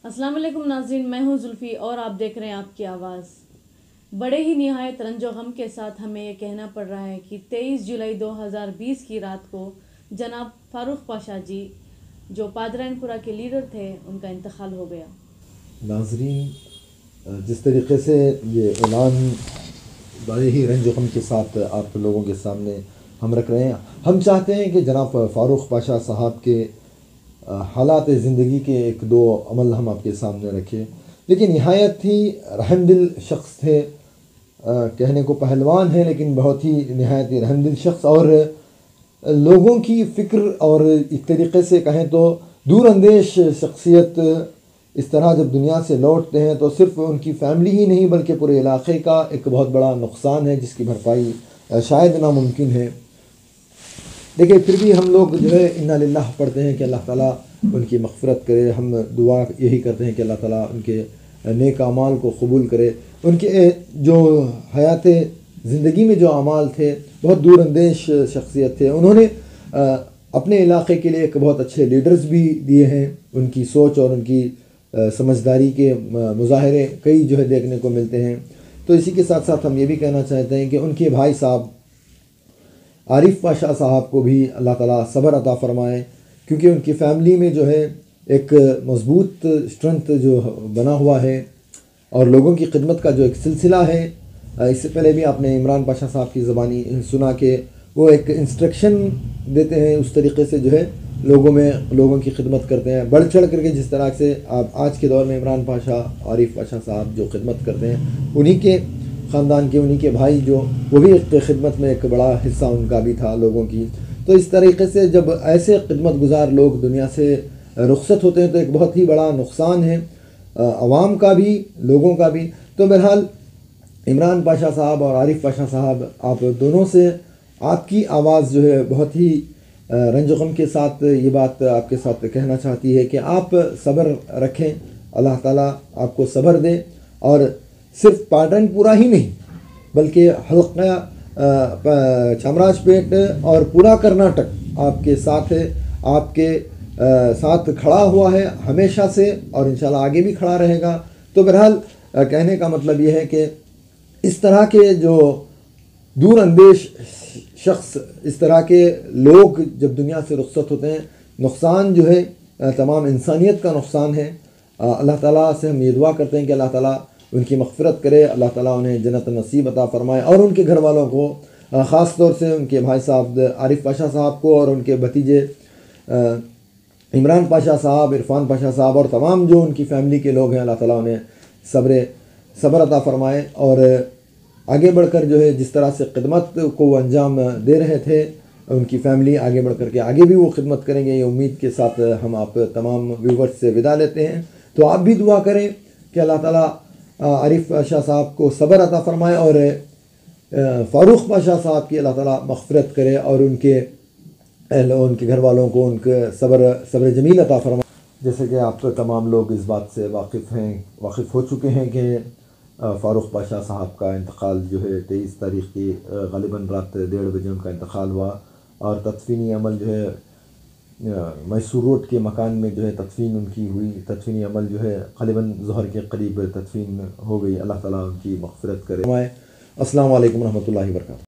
السلام علیکم ناظرین، میں ہوں زلفی اور آپ دیکھ رہے ہیں آپ کی آواز۔ بڑے ہی نہایت رنج و غم کے ساتھ ہمیں یہ کہنا پڑ رہا ہے کہ 23 جولائی 2020 کی رات کو جناب فاروق پاشا جی، جو پادرائن پورہ کے لیڈر تھے، ان کا انتقال ہو گیا۔ ناظرین، جس طریقے سے یہ اعلان بڑے ہی رنج و غم کے ساتھ آپ لوگوں کے سامنے ہم رکھ رہے ہیں، ہم چاہتے ہیں کہ جناب فاروق پاشا صاحب کے حالات زندگی کے ایک دو عمل ہم آپ کے سامنے رکھیں۔ لیکن نہایت ہی رحم دل شخص تھے، کہنے کو پہلوان ہیں لیکن بہت ہی نہایت ہی رحم دل شخص، اور لوگوں کی فکر اور ایک طریقے سے کہیں تو دور اندیش شخصیت۔ اس طرح جب دنیا سے لوٹتے ہیں تو صرف ان کی فیملی ہی نہیں بلکہ پورے علاقے کا ایک بہت بڑا نقصان ہے جس کی بھرپائی شاید ناممکن ہے۔ دیکھیں، پھر بھی ہم لوگ جو ہے انا للہ پڑھتے ہیں کہ اللہ تعالیٰ ان کی مغفرت کرے۔ ہم دعا یہی کرتے ہیں کہ اللہ تعالیٰ ان کے نیک اعمال کو قبول کرے۔ ان کے جو حیات زندگی میں جو اعمال تھے، بہت دور اندیش شخصیت تھے۔ انہوں نے اپنے علاقے کے لیے ایک بہت اچھے لیڈرز بھی دیے ہیں۔ ان کی سوچ اور ان کی سمجھداری کے مظاہرے کئی جو ہے دیکھنے کو ملتے ہیں۔ تو اسی کے ساتھ ساتھ ہم یہ بھی کہنا چاہتے ہیں کہ ان کے بھائی صاحب عارف پاشا صاحب کو بھی اللہ تعالیٰ صبر عطا فرمائے، کیونکہ ان کی فیملی میں جو ہے ایک مضبوط اسٹرنتھ جو بنا ہوا ہے اور لوگوں کی خدمت کا جو ایک سلسلہ ہے۔ اس سے پہلے بھی آپ نے عمران پاشا صاحب کی زبانی سنا کہ وہ ایک انسٹرکشن دیتے ہیں، اس طریقے سے جو ہے لوگوں کی خدمت کرتے ہیں، بڑھ چڑھ کر کے جس طرح سے آپ آج کے دور میں عمران پاشا، عارف پاشا صاحب جو خدمت کرتے ہیں، انہی کے خاندان کے، انہی کے بھائی جو وہ بھی ایک خدمت میں ایک بڑا حصہ ان کا بھی تھا لوگوں کی۔ تو اس طریقے سے جب ایسے خدمت گزار لوگ دنیا سے رخصت ہوتے ہیں تو ایک بہت ہی بڑا نقصان ہے عوام کا بھی، لوگوں کا بھی۔ تو بہرحال عمران پاشا صاحب اور عارف پاشا صاحب، آپ دونوں سے آپ کی آواز جو ہے بہت ہی رنج و غم کے ساتھ یہ بات آپ کے ساتھ کہنا چاہتی ہے کہ آپ صبر رکھیں، اللہ تعالیٰ آپ کو صبر دے، اور صرف پادرائن پورہ ہی نہیں بلکہ حلقہ چامراج پیٹ اور پورا کرناٹک آپ کے ساتھ ہے، آپ کے ساتھ کھڑا ہوا ہے ہمیشہ سے، اور انشاءاللہ آگے بھی کھڑا رہے گا۔ تو بہرحال کہنے کا مطلب یہ ہے کہ اس طرح کے جو دور اندیش شخص، اس طرح کے لوگ جب دنیا سے رخصت ہوتے ہیں، نقصان جو ہے تمام انسانیت کا نقصان ہے۔ اللہ تعالیٰ سے ہم یہ دعا کرتے ہیں کہ اللہ تعالیٰ ان کی مغفرت کرے، اللہ تعالیٰ انہیں جنت نصیب عطا فرمائے، اور ان کے گھر والوں کو، خاص طور سے ان کے بھائی صاحب عارف پاشا صاحب کو اور ان کے بھتیجے عمران پاشا صاحب، عرفان پاشا صاحب اور تمام جو ان کی فیملی کے لوگ ہیں، اللہ تعالیٰ انہیں صبر عطا فرمائے، اور آگے بڑھ کر جو ہے جس طرح سے خدمت کو وہ انجام دے رہے تھے، ان کی فیملی آگے بڑھ کر کے آگے بھی وہ خدمت کریں گے، یہ امید کے ساتھ ہم آپ تمام ویورز سے ودا لیتے ہیں۔ تو آپ بھی دعا کریں کہ اللہ تعالیٰ عارف پاشا صاحب کو صبر عطا فرمائے، اور فاروق پاشا صاحب کی اللہ تعالیٰ مغفرت کرے، اور ان کے گھر والوں کو ان کے صبر جمیل عطا فرمائے۔ جیسے کہ آپ تمام لوگ اس بات سے واقف ہو چکے ہیں کہ فاروق پاشا صاحب کا انتقال جو ہے 23 تاریخ کی غالباً رات 1:30 بجے ان کا انتقال ہوا، اور تدفینی عمل جو ہے میسور روڈ کے مکان میں جو ہے تدفین ان کی ہوئی۔ تدفینی عمل جو ہے غالباً ظہر کے قریب تدفین ہو گئی۔ اللہ تعالیٰ ان کی مغفرت کرے۔ السلام علیکم ورحمۃ اللہ وبرکاتہ۔